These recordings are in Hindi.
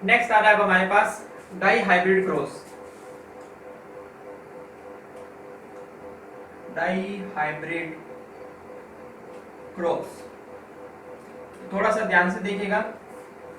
नेक्स्ट आ रहा है अब हमारे पास dihybrid cross. Dihybrid cross थोड़ा सा ध्यान से देखिएगा।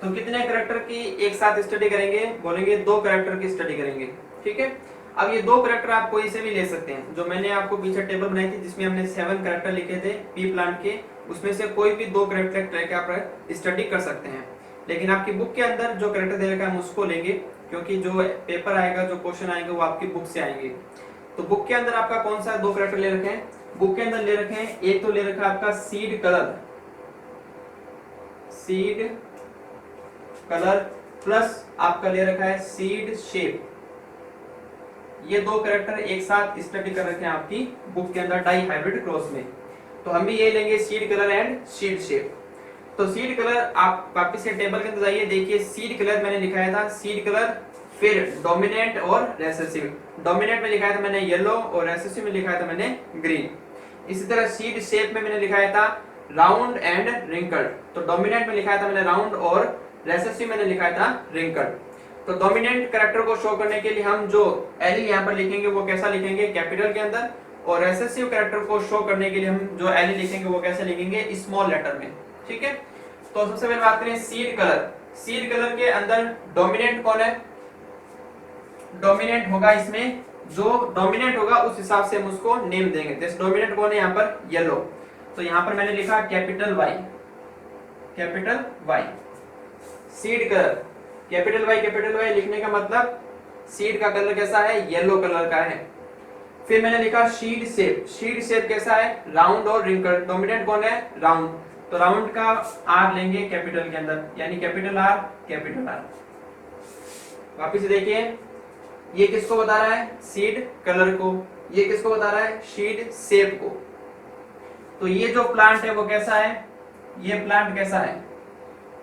तो कितने कैरेक्टर की एक साथ स्टडी करेंगे, बोलेंगे 2 कैरेक्टर की स्टडी करेंगे। ठीक है, अब ये 2 कैरेक्टर आप कोई से भी ले सकते हैं। जो मैंने आपको पीछे टेबल बनाई थी जिसमें हमने 7 कैरेक्टर लिखे थे पी प्लांट के, उसमें से कोई भी 2 कैरेक्टर लेके आप स्टडी कर सकते हैं। लेकिन आपकी बुक के अंदर जो कैरेक्टर दे रखा है हम उसको लेंगे, क्योंकि जो पेपर आएगा, जो क्वेश्चन आएंगे वो आपकी बुक से आएंगे। तो बुक के अंदर आपका कौन सा 2 कैरेक्टर ले रखे हैं, बुक के अंदर ले रखे हैं, एक तो ले रखा है आपका seed colour, seed colour plus आपका ले रखा है सीड शेप। ये 2 कैरेक्टर एक साथ स्टडी कर रखे हैं आपकी बुक के अंदर डाई हाइब्रिड क्रॉस में। तो हम भी ये लेंगे seed colour and seed shape. तो सीड कलर आप वापस से टेबल के अंदर जाइए, देखिए सीड कलर मैंने लिखाया था सीड कलर, फिर डोमिनेंट और रेसेसिव। डोमिनेंट में लिखाया था मैंने येलो और रेसेसिव में लिखाया था मैंने ग्रीन। इसी तरह सीड शेप में मैंने लिखाया था राउंड एंड रिंकल्ड। तो डोमिनेंट में लिखाया था मैंने राउंड और रेसेसिव मैंने लिखाया था रिंकल्ड। तो डोमिनेंट कैरेक्टर को शो करने के लिए हम जो एल यहाँ पर लिखेंगे वो कैसा लिखेंगे, कैपिटल के अंदर, और रेसेसिव कैरेक्टर को शो करने के लिए हम जो एल लिखेंगे वो कैसे लिखेंगे, स्मॉल लेटर में। ठीक है, तो सबसे पहले बात करें सीड कलर। सीड कलर के अंदर डोमिनेंट कौन है, डोमिनेंट होगा इसमें, जो डोमिनेंट होगा उस हिसाब से हम उसको नेम देंगे। जैसे डोमिनेंट कौन है यहाँ पर, येलो, तो यहाँ पर मैंने लिखा capital Y, capital Y. Seed colour capital Y लिखने का मतलब सीड का कलर कैसा है, येलो कलर का है। फिर मैंने लिखा शीड शेप, शीड शेप कैसा है, राउंड और रिंकल। डोमिनेंट कौन है, राउंड, तो राउंड का आर लेंगे कैपिटल के अंदर, यानी कैपिटल आर, कैपिटल आर। वापिस देखिए, ये किसको बता रहा है, सीड कलर को, ये किसको बता रहा है, शीड शेप को। तो ये जो प्लांट है वो कैसा है, ये प्लांट कैसा है,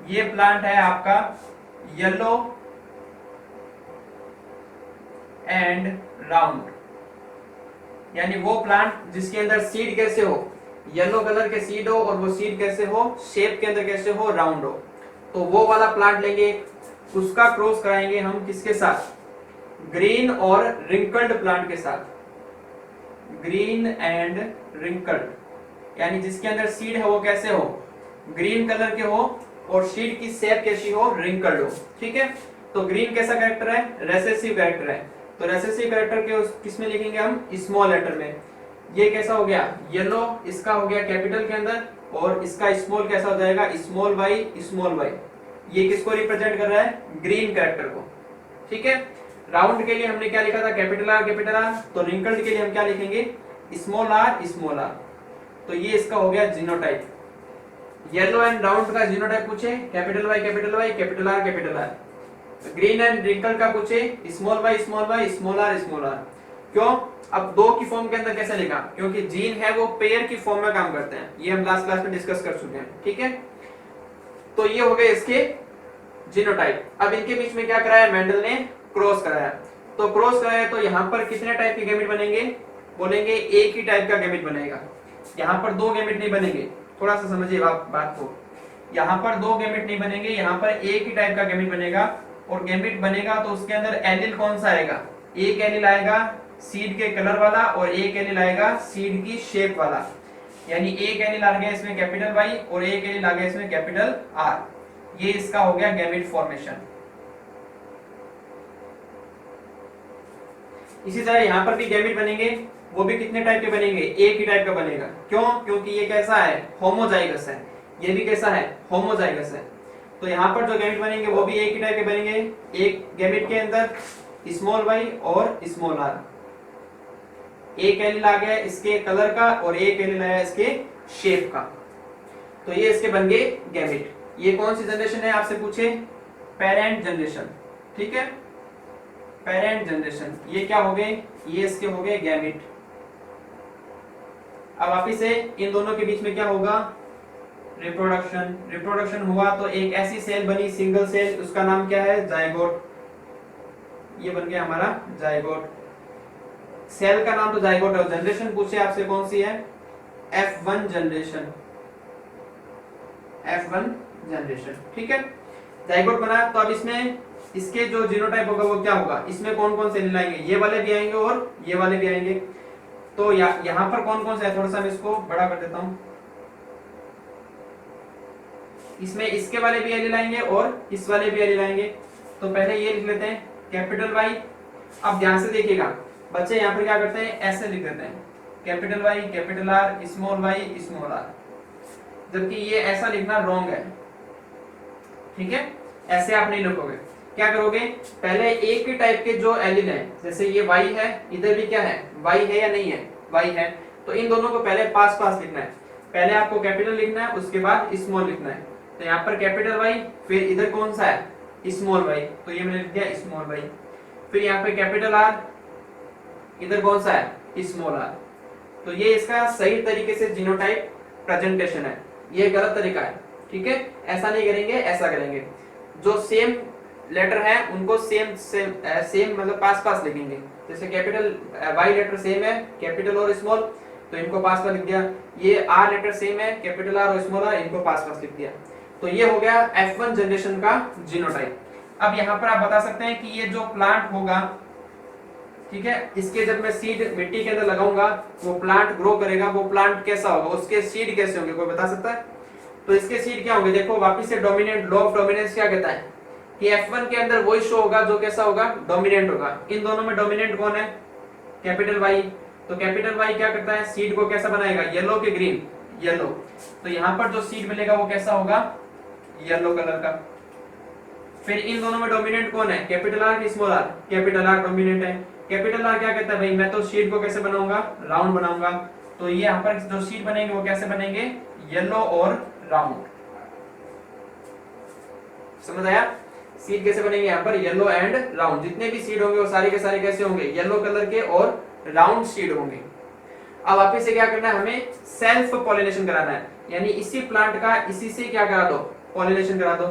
ये प्लांट है आपका येलो एंड राउंड, यानी वो प्लांट जिसके अंदर सीड कैसे हो, येलो कलर के सीड हो, और वो सीड कैसे हो, शेप के अंदर कैसे हो, राउंड हो। तो वो वाला प्लांट लेंगे, उसका क्रॉस कराएंगे हम किसके साथ, ग्रीन और रिंकल्ड प्लांट के साथ, ग्रीन एंड रिंकल्ड, यानी जिसके अंदर सीड है वो कैसे हो, ग्रीन कलर के हो, और सीड की शेप कैसी हो, रिंकल्ड हो। ठीक है, तो ग्रीन कैसा कैरेक्टर है, रेसेसिव कैरेक्टर है। तो रेसेसिव कैरेक्टर के किस में लिखेंगे हम, स्मॉल लेटर में। ये कैसा हो गया, येलो, इसका हो गया कैपिटल के अंदर, और इसका स्मॉल कैसा हो जाएगा, स्मॉल वाई, स्मॉल वाई। ये किसको रिप्रेजेंट कर रहा है, ग्रीन कैरेक्टर को। ठीक है, राउंड के लिए हमने क्या लिखा था, कैपिटल आर, कैपिटल आर। तो रिंकल्ड के लिए हम क्या लिखेंगे, स्मॉल आर, स्मॉल आर। तो ये इसका हो गया जीनोटाइप। येलो एंड राउंड का जीनोटाइप पूछे, capital Y, capital Y, capital R, capital R. Green and wrinkle का पूछे, small Y, small Y, small R, small R. क्यों, अब 2 की फॉर्म के अंदर कैसे लिखा, क्योंकि जीन है वो पेयर की फॉर्म में काम करते हैं, ये हम लास्ट क्लास में डिस्कस कर चुके हैं। ठीक है, तो ये हो गए इसके जीनोटाइप। अब इनके बीच में क्या कराया, मेंडल ने क्रॉस कराया। तो क्रॉस कराया तो यहाँ पर कितने टाइप के गैमेट बनेंगे, बोलेंगे एक ही टाइप का गैमेट बनेगा। यहाँ पर 2 गैमेट नहीं बनेंगे, थोड़ा सा समझिए बात को। यहाँ पर 2 गैमेट नहीं बनेंगे, यहाँ पर एक ही टाइप का गैमेट बनेगा। और गैमेट बनेगा तो उसके अंदर एलिल कौन सा आएगा, एक एलिल आएगा सीड के कलर वाला, और एक एलिल आएगा सीड की शेप वाला। यानी एक एलिल आ गया इसमें कैपिटल वाई, और एक एलिल आ गया इसमें कैपिटल आर। ये इसका हो गया गैमेट फॉर्मेशन। इसी तरह यहाँ पर भी गैमेट बनेंगे, वो भी कितने टाइप के बनेंगे, एक ही टाइप का बनेगा। क्यों, क्योंकि ये कैसा है, होमोजाइगस है, ये भी कैसा है, होमोजाइगस है। तो यहाँ पर जो गैमेट बनेंगे वो भी एक ही टाइप के बनेंगे। एक गैमेट के अंदर स्मॉल वाई और स्मॉल आर, एक एलिल आ गया इसके कलर का, और एक एलिल आया इसके शेप का। तो ये इसके बन गए गैमेट। ये कौन सी जनरेशन है आपसे पूछे, पेरेंट जनरेशन। ठीक है, पेरेंट जनरेशन। ये क्या हो गए, ये इसके हो गए गैमेट। अब वापिस से इन दोनों के बीच में क्या होगा, रिप्रोडक्शन। रिप्रोडक्शन हुआ तो एक ऐसी सेल बनी, सिंगल सेल, उसका नाम क्या है, जायगोट। ये बन गया हमारा जायगोट। सेल का नाम तो जायगोट है। जनरेशन पूछे आपसे कौन सी है, F1 जनरेशन, F1 जनरेशन। ठीक है, जायगोट बना। तो अब इसमें इसके जो जीनोटाइप होगा वो क्या होगा, इसमें कौन कौन से एलील आएंगे, ये वाले भी आएंगे और ये वाले भी आएंगे। तो यहाँ पर कौन कौन से है, थोड़ा सा मैं इसको बड़ा कर देता हूँ। इसमें इसके वाले भी एलील आएंगे और इस वाले भी एलील आएंगे। तो पहले ये लिख लेते हैं कैपिटल वाई। अब ध्यान से देखिएगा बच्चे, यहाँ पर क्या करते हैं, ऐसे लिख देते हैं capital Y capital R small Y small R, जबकि ये ऐसा लिखना रॉन्ग है। ठीक है, ऐसे आप नहीं लिखोगे। क्या करोगे, पहले एक ही टाइप के जो एलिल हैं, जैसे ये y है, इधर भी क्या है, y है या नहीं है, y है, तो इन दोनों को पहले पास पास लिखना है। पहले आपको कैपिटल लिखना है, उसके बाद स्मॉल लिखना है। तो यहाँ पर कैपिटल y, फिर इधर कौन सा है, स्मॉल y, तो ये मैंने लिख दिया स्मॉल y। फिर यहाँ पे कैपिटल R, इधर कौन सा है, स्मॉल r। तो ये इसका सही तरीके से जीनोटाइप प्रेजेंटेशन है, ये गलत तरीका है। ठीक है, ऐसा नहीं करेंगे, ऐसा करेंगे। जो सेम लेटर है उनको सेम सेम मतलब पास पास लिखेंगे। जैसे कैपिटल Y लेटर सेम है, कैपिटल और स्मॉल, तो इनको पास पास लिख दिया। ये R लेटर सेम है, कैपिटल R और स्मॉल R, इनको पास पास लिख दिया। तो ये हो गया F1 जनरेशन का जीनोटाइप। अब यहाँ पर आप बता सकते हैं कि ये जो प्लांट होगा, ठीक है, इसके जब मैं सीड मिट्टी के अंदर लगाऊंगा, वो प्लांट ग्रो करेगा, वो प्लांट कैसा होगा, उसके सीड कैसे होंगे, कोई बता सकता है? तो इसके सीड क्या होंगे, देखो वापिस से डोमिनेंट, लॉ ऑफ डोमिनेंस क्या कहता है कि F1 के अंदर वही शो होगा जो कैसा होगा, डोमिनेंट होगा। इन दोनों में डोमिनेंट कौन है, कैपिटल Y। तो कैपिटल Y क्या करता है, सीड को कैसा बनाएगा, येलो के ग्रीन, येलो। तो यहाँ पर जो सीड मिलेगा वो कैसा होगा, येलो कलर का। फिर इन दोनों में डोमिनेंट कौन है, कैपिटल R की small r, capital R dominant है। कैपिटल R क्या कहता है, भाई मैं तो सीड को कैसे बनाऊंगा, राउंड बनाऊंगा। तो ये यहाँ पर जो सीड बनेंगे वो कैसे बनेंगे, येलो और राउंड। समझ आया, सीड कैसे बनेंगे यहाँ पर, येलो एंड राउंड। जितने भी सीड होंगे वो सारे के सारे कैसे होंगे, येलो कलर के और राउंड सीड होंगे। अब वापिस से क्या करना है, हमें सेल्फ पॉलिनेशन कराना है, यानी इसी प्लांट का इसी से क्या करा दो, पॉलिनेशन करा दो।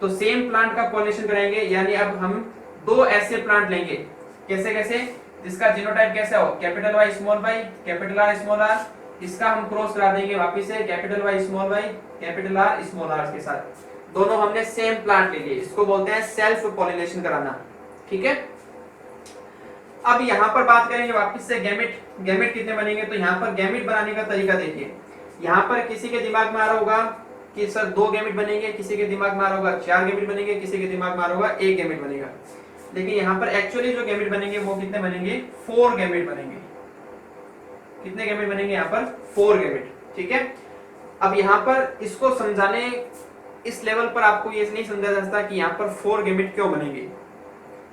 तो सेम प्लांट का पॉलिनेशन कराएंगे, यानी अब हम दो ऐसे प्लांट लेंगे, कैसे कैसे, जिसका जीनोटाइप कैसे हो, capital Y small y, capital R small r। इसका हम क्रॉस करा देंगे वापिस से capital Y small y, capital R small r के साथ। दोनों हमने सेम प्लांट ले लिए, इसको बोलते हैं सेल्फ पॉलिनेशन कराना। ठीक है, अब यहाँ पर बात करेंगे वापिस से गैमेट। गैमेट कितने बनेंगे, तो यहाँ पर गैमेट बनाने का तरीका देखिए। यहाँ पर किसी के दिमाग में आ रहा होगा कि सर 2 गैमेट बनेंगे, किसी के दिमाग में आ रहा होगा 4 गैमेट बनेंगे, किसी के दिमाग में आ रहा होगा 1 गैमेट बनेगा। लेकिन यहाँ पर एक्चुअली जो गैमेट बनेंगे वो कितने बनेंगे, 4 गैमेट बनेंगे। कितने गैमेट बनेंगे यहाँ पर, 4 गैमेट। ठीक है, अब यहाँ पर इसको समझाने, इस लेवल पर आपको ये नहीं समझा जा सकता कि यहाँ पर 4 गैमेट क्यों बनेंगे,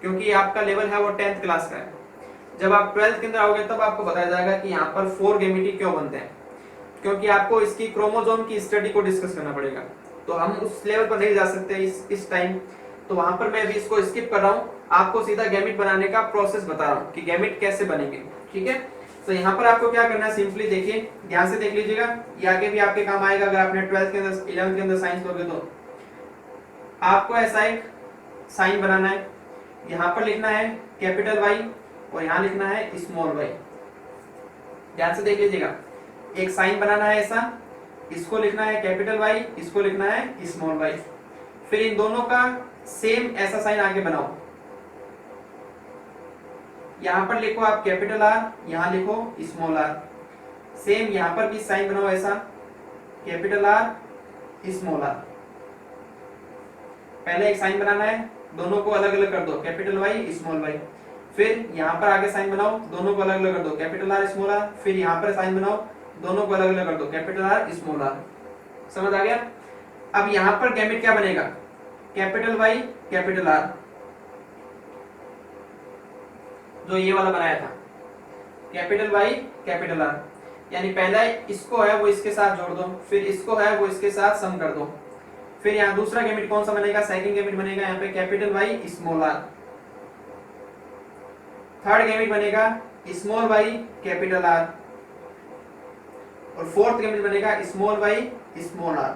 क्योंकि आपका लेवल है वो 10th क्लास का है। जब आप 12th के अंदर आओगे तब आपको बताया जाएगा कि यहाँ पर 4 गैमेट ही क्यों बनते हैं, क्योंकि आपको इसकी क्रोमोसोम की स्टडी को डिस्कस करना पड़ेगा। तो हम उस लेवल पर नहीं जा सकते इस टाइम, तो वहां पर मैं भी इसको स्किप कर रहा हूँ, आपको सीधा गैमेट बनाने का प्रोसेस बता रहा हूँ कि गैमेट कैसे बनेंगे। ठीक है, तो यहाँ पर आपको क्या करना है, सिंपली देखिए, ध्यान से देख लीजिएगा, ये आगे भी आपके काम आएगा। अगर आपने 12th के अंदर 11th के अंदर साइंस लोगे तो आपको ऐसा एक साइन बनाना है। यहाँ पर लिखना है कैपिटल Y और यहाँ लिखना है स्मॉल y। ध्यान से देख लीजिएगा, एक साइन बनाना है ऐसा, इसको लिखना है कैपिटल Y, इसको लिखना है स्मॉल y। फिर इन दोनों का सेम ऐसा साइन आगे बनाओ, यहां पर लिखो आप कैपिटल R, यहां लिखो स्मॉल r। सेम यहां पर भी साइन बनाओ ऐसा, कैपिटल R स्मॉल r। पहले एक साइन बनाना है, दोनों को अलग अलग कर दो, कैपिटल Y स्मॉल y। फिर यहाँ पर आगे साइन बनाओ, दोनों को अलग अलग कर दो, कैपिटल R स्मॉल r। फिर यहाँ पर साइन बनाओ, दोनों को अलग अलग कर दो, कैपिटल R स्मॉल r। समझ आ गया? अब यहाँ पर गैमेट क्या बनेगा, कैपिटल Y कैपिटल R, जो ये वाला बनाया था, कैपिटल Y कैपिटल R। यानी पहला इसको है वो इसके साथ जोड़ दो, फिर इसको है वो इसके साथ सम कर दो। फिर यहाँ दूसरा गैमेट कौन सा बनेगा, सेकंड गैमेट बनेगा यहाँ पे capital Y small r। Third gamete बनेगा स्मॉल y कैपिटल R, और फोर्थ गैमेट बनेगा स्मॉल y स्मॉल r।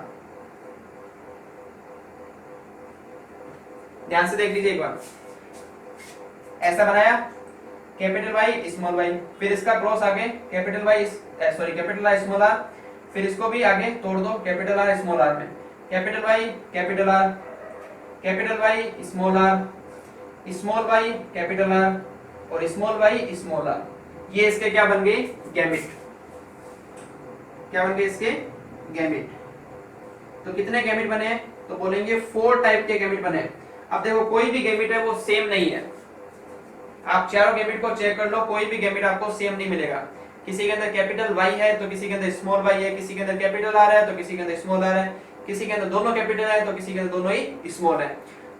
ध्यान से देख लीजिए एक बार, ऐसा बनाया कैपिटल Y स्मॉल y, फिर इसका क्रॉस आगे capital Y capital R small r। फिर इसको भी आगे तोड़ दो कैपिटल R स्मॉल r में, capital Y capital R, capital Y small r, small Y capital R और स्मॉल वाई स्मॉल आर, ये इसके क्या बन गए, गैमेट। क्या बन गए इसके, गैमेट। तो कितने गैमेट बने हैं, तो बोलेंगे 4 टाइप के गैमेट बने। अब देखो कोई भी गैमेट है वो सेम नहीं है, आप चारों गैमेट को चेक कर लो, कोई भी गैमेट आपको सेम नहीं मिलेगा। किसी के अंदर कैपिटल वाई है तो किसी के अंदर स्मॉल वाई है, किसी के अंदर कैपिटल आर है तो किसी के अंदर स्मॉल आर है, किसी के अंदर दोनों कैपिटल है तो किसी के अंदर दोनों ही स्मॉल है।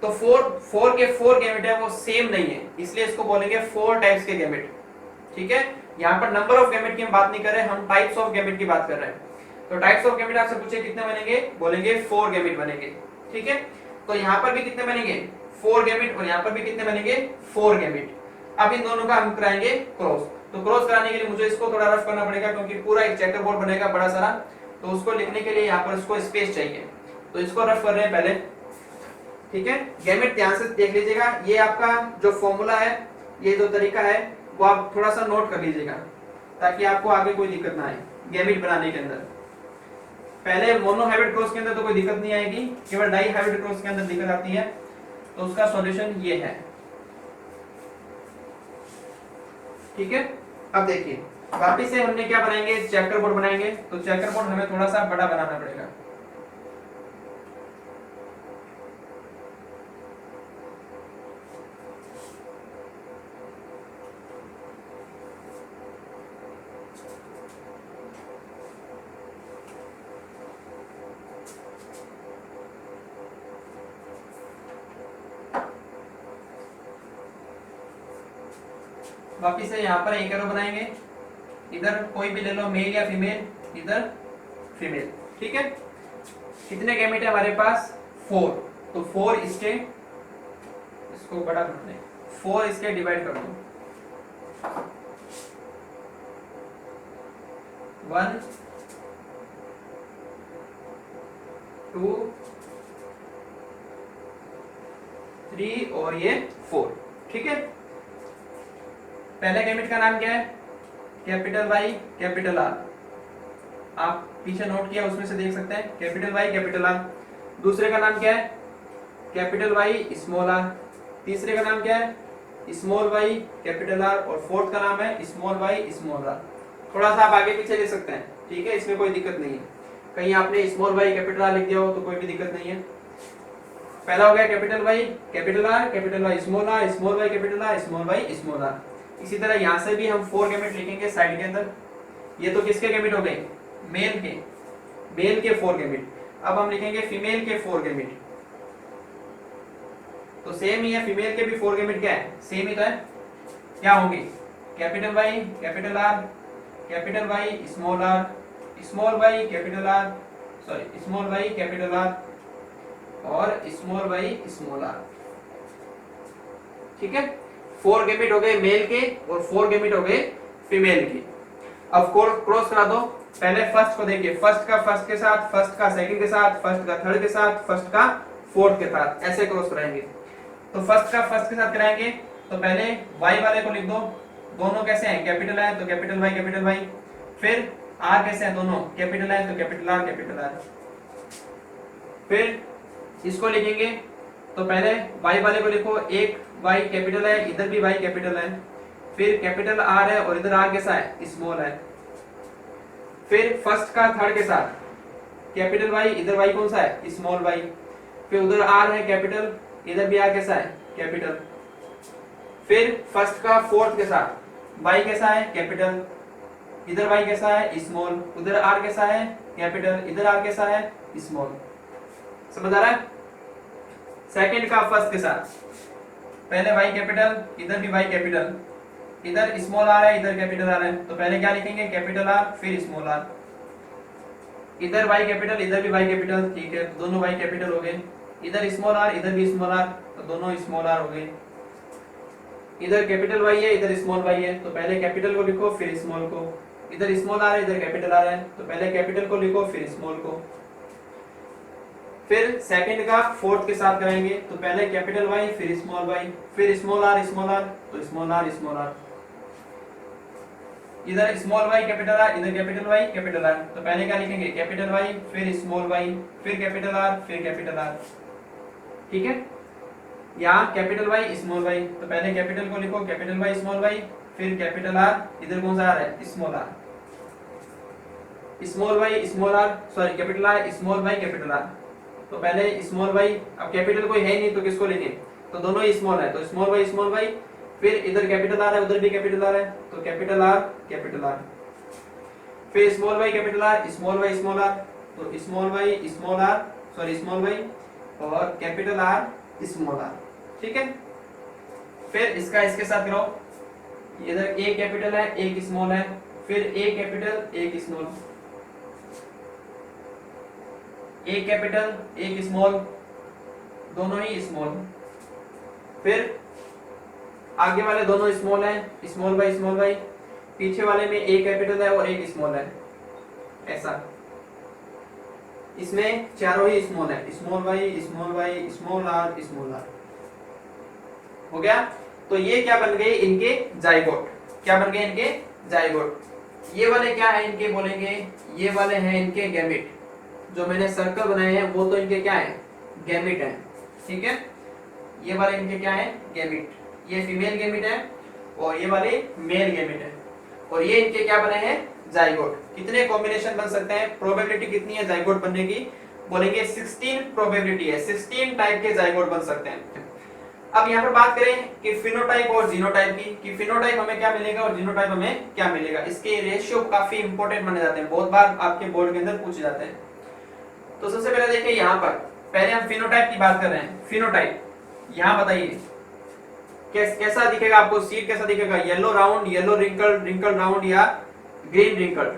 तो 4 के 4 गैमेट है वो सेम नहीं है, इसलिए इसको बोलेंगे 4 टाइप्स के गैमेट। ठीक है, यहाँ पर नंबर ऑफ गैमेट की हम बात नहीं कर रहे, हम टाइप्स ऑफ गैमेट की बात कर रहे हैं। तो टाइप्स ऑफ गैमेट आपसे पूछे कितने बनेंगे, बोलेंगे 4 गैमेट बनेंगे। ठीक है, तो यहाँ पर भी कितने बनेंगे, 4 गैमेट, और यहाँ पर भी कितने बनेंगे, 4 गैमेट। अब इन दोनों का हम कराएंगे क्रॉस। तो क्रॉस कराने के लिए मुझे इसको थोड़ा रफ करना पड़ेगा, क्योंकि पूरा एक चेकर बोर्ड बनेगा बड़ा सारा, तो उसको लिखने के लिए यहाँ पर इसको स्पेस चाहिए, तो इसको रफ कर रहे हैं पहले। ठीक है, गैमेट ध्यान से देख लीजिएगा, ये आपका जो फॉर्मूला है, ये जो तरीका है वो आप थोड़ा सा नोट कर लीजिएगा, ताकि आपको आगे कोई दिक्कत ना आए गैमेट बनाने के अंदर। पहले मोनो हाइब्रिड क्रॉस के अंदर तो कोई दिक्कत नहीं आएगी, केवल डाई हाइब्रिड क्रॉस के अंदर दिक्कत आती है। तो उसका सॉल्यूशन ये है। ठीक है, अब देखिए वापिस से हमने क्या बनाएंगे, चेकर बोर्ड बनाएंगे। तो चेकर बोर्ड हमें थोड़ा सा बड़ा बनाना पड़ेगा। वापिस से यहाँ पर एक एरो बनाएंगे, इधर कोई भी ले लो, मेल या फीमेल, इधर फीमेल। ठीक है, कितने गैमेट है हमारे पास, 4। तो 4 इसके, इसको बड़ा कर दें, 4 इसके डिवाइड कर दो, 1 2 3 और ये 4। ठीक है, पहले गैमेट का नाम क्या है, कैपिटल वाई कैपिटल आर, आप पीछे नोट किया उसमें से देख सकते हैं, कैपिटल वाई कैपिटल आर। दूसरे का नाम क्या है, कैपिटल वाई स्मॉल आर। तीसरे का नाम क्या है, स्मॉल वाई कैपिटल आर। और फोर्थ का नाम है स्मॉल वाई स्मॉल आर। थोड़ा सा आप आगे पीछे ले सकते हैं, ठीक है, इसमें कोई दिक्कत नहीं है। कहीं आपने स्मॉल वाई कैपिटल आर लिख दिया हो तो कोई भी दिक्कत नहीं है। पहला हो गया capital Y capital Y small R, small Y capital R, small Y small R. इसी तरह यहाँ से भी हम 4 गैमेट लिखेंगे साइड के अंदर। ये तो किसके गैमेट हो गए, मेल के 4 गैमेट। अब हम लिखेंगे फीमेल के 4 गैमेट। तो सेम ही है, फीमेल के भी 4 गैमेट क्या है, सेम ही तो है। क्या होंगे, capital Y capital R, capital Y small R, small Y capital R, sorry small Y capital R और स्मॉल वाई स्मॉल आर। ठीक है, 4 गैमेट हो गए मेल के और 4 गैमेट हो गए फीमेल के। अब क्रॉस करा दो। पहले फर्स्ट को देखिए, फर्स्ट का फर्स्ट के साथ, फर्स्ट का सेकंड के साथ, फर्स्ट का थर्ड के साथ, फर्स्ट का फोर्थ के साथ, ऐसे क्रॉस कराएंगे। तो फर्स्ट का फर्स्ट के साथ कराएंगे तो पहले वाई वाले को लिख दो, दोनों कैसे हैं, कैपिटल है तो कैपिटल वाई कैपिटल वाई। फिर आर कैसे हैं, दोनों कैपिटल है तो कैपिटल आर कैपिटल आर। फिर इसको लिखेंगे तो पहले वाई वाले को लिखो, एक वाई कैपिटल है, इधर भी वाई कैपिटल है। फिर कैपिटल आर है और इधर आर कैसा है, स्मॉल है। फिर फर्स्ट का थर्ड के साथ कैपिटल वाई, इधर वाई कौन सा है, स्मॉल वाई। फिर उधर आर है कैपिटल, इधर भी आर कैसा है, कैपिटल। फिर फर्स्ट का फोर्थ के साथ वाई कैसा है, कैपिटल, इधर वाई कैसा है, स्मॉल, उधर आर कैसा है, कैपिटल, इधर आर कैसा है, स्मॉल। समझ आ रहा है। सेकंड का फर्स्ट के साथ पहले वाई कैपिटल, इधर भी वाई कैपिटल, इधर स्मॉल आर है, इधर कैपिटल आर है। तो पहले क्या लिखेंगे, कैपिटल आर फिर स्मॉल आर। इधर वाई कैपिटल, इधर भी वाई कैपिटल, ठीक है, तो दोनों वाई कैपिटल हो गए। इधर स्मॉल आर, इधर भी स्मॉल आर, तो दोनों स्मॉल आर हो गए। इधर कैपिटल वाई है, इधर स्मॉल वाई है, तो पहले कैपिटल को लिखो फिर स्मॉल को। इधर स्मॉल आर है, इधर कैपिटल आर है, तो पहले कैपिटल को लिखो फिर स्मॉल को। फिर सेकंड का फोर्थ के साथ कराएंगे तो पहले कैपिटल वाई फिर स्मॉल आर तो स्मॉल आर। इधर स्मॉल वाई कैपिटल आर, इधर कैपिटल आर, तो पहले क्या लिखेंगे, कैपिटल वाई फिर स्मॉल वाई फिर कैपिटल आर फिर कैपिटल आर। ठीक है, यहाँ कैपिटल वाई स्मॉल वाई, तो पहले कैपिटल को लिखो कैपिटल वाई स्मॉल वाई, फिर कैपिटल आर, इधर कौन सा आ रहा है small R, small Y small R, sorry capital R small Y capital R. तो पहले स्मॉल वाई, अब कैपिटल कोई है नहीं तो किसको लिखें, तो दोनों ही स्मॉल है, तो स्मॉल वाई, फिर इधर कैपिटल आर है उधर भी कैपिटल आर है, तो कैपिटल आर, फिर small Y capital R, small Y small R, तो small Y small R, sorry small Y और कैपिटल आर स्मॉल आर। ठीक है, फिर इसका इसके साथ कराओ, इधर एक कैपिटल है एक स्मॉल है, फिर एक कैपिटल एक स्मॉल, एक कैपिटल एक स्मॉल, दोनों ही स्मॉल, फिर आगे वाले दोनों स्मॉल हैं, स्मॉल बाई, पीछे वाले में एक कैपिटल है और एक स्मॉल है, ऐसा इसमें चारों ही स्मॉल है, small Y small R small R. हो गया, तो ये क्या बन गए इनके जाइगोट, क्या बन गए इनके जाइगोट। ये वाले क्या है इनके बोलेंगे, ये वाले हैं इनके गैमेट, जो मैंने सर्कल बनाए हैं वो तो इनके क्या है गैमेट है। ठीक है, ये वाले इनके क्या है गैमेट, ये फीमेल गैमेट है और ये वाले मेल गैमेट है, और ये इनके क्या बने हैं जाइगोट। कितने कॉम्बिनेशन बन सकते हैं, प्रोबेबिलिटी कितनी है जाइगोट बनने की, बोलेंगे 16 प्रोबेबिलिटी है, 16 टाइप के जाइगोट बन सकते हैं। अब यहाँ पर बात करें कि फिनोटाइप और जीनोटाइप की, कि फिनोटाइप हमें क्या मिलेगा और जीनोटाइप हमें क्या मिलेगा। इसके रेशियो काफी इंपॉर्टेंट माने जाते हैं, बहुत बार आपके बोर्ड के अंदर पूछे जाते हैं। तो सबसे पहले देखिए यहाँ पर, पहले हम फिनोटाइप की बात कर रहे हैं। फिनोटाइप यहाँ बताइए कैसा दिखेगा आपको, सीड कैसा दिखेगा, yellow round, yellow wrinkle round या ग्रीन रिंकल।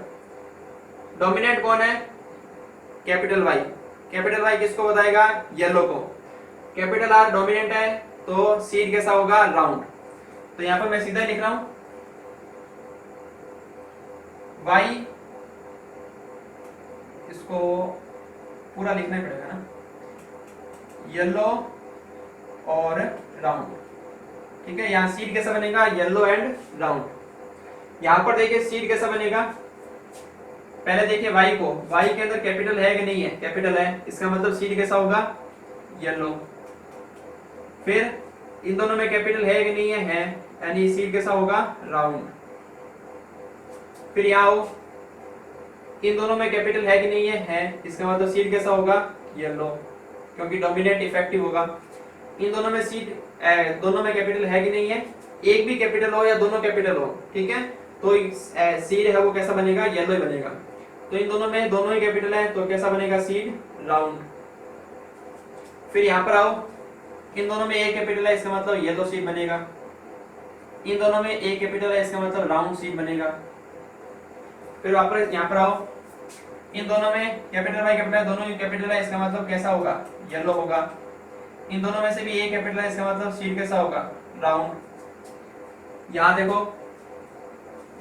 डोमिनेंट कौन है, कैपिटल वाई किसको बताएगा येलो को, कैपिटल आर डोमिनेंट है तो सीड कैसा होगा राउंड। तो यहां पर मैं सीधा लिख रहा हूं वाई, इसको पूरा लिखना पड़ेगा ना, येलो और राउंड। ठीक है, यहां सीड कैसा बनेगा येलो एंड राउंड। यहां पर देखिए सीड कैसा बनेगा, पहले देखिए वाई को, वाई के अंदर कैपिटल है कि नहीं है, कैपिटल है, इसका मतलब सीड कैसा होगा येलो। फिर इन दोनों में कैपिटल है कि नहीं है, यानी सीड कैसा होगा राउंड। फिर यहाँ आओ, इन दोनों में कैपिटल है कि नहीं है, इसका मतलब सीड कैसा होगा येलो, क्योंकि डोमिनेंट इफेक्टिव होगा। इन दोनों में सीड, दोनों में कैपिटल है कि नहीं है, एक भी कैपिटल हो या दोनों कैपिटल हो, ठीक है, तो सीड है वो कैसा बनेगा येलो ही बनेगा। तो इन दोनों में दोनों ही कैपिटल है तो कैसा बनेगा सीड राउंड। फिर यहाँ पर आओ, इन दोनों में एक कैपिटल है इसका मतलब येलो सीड बनेगा, इन दोनों में एक कैपिटल है इसका मतलब राउंड सीड बनेगा। फिर वापस यहाँ पर आओ, इन दोनों में कैपिटल वाई कैपिटल दोनों ही कैपिटल है इसका मतलब कैसा होगा येलो होगा। इन दोनों में से भी एक कैपिटल है इसका मतलब सीड कैसा होगा राउंड। यहाँ देखो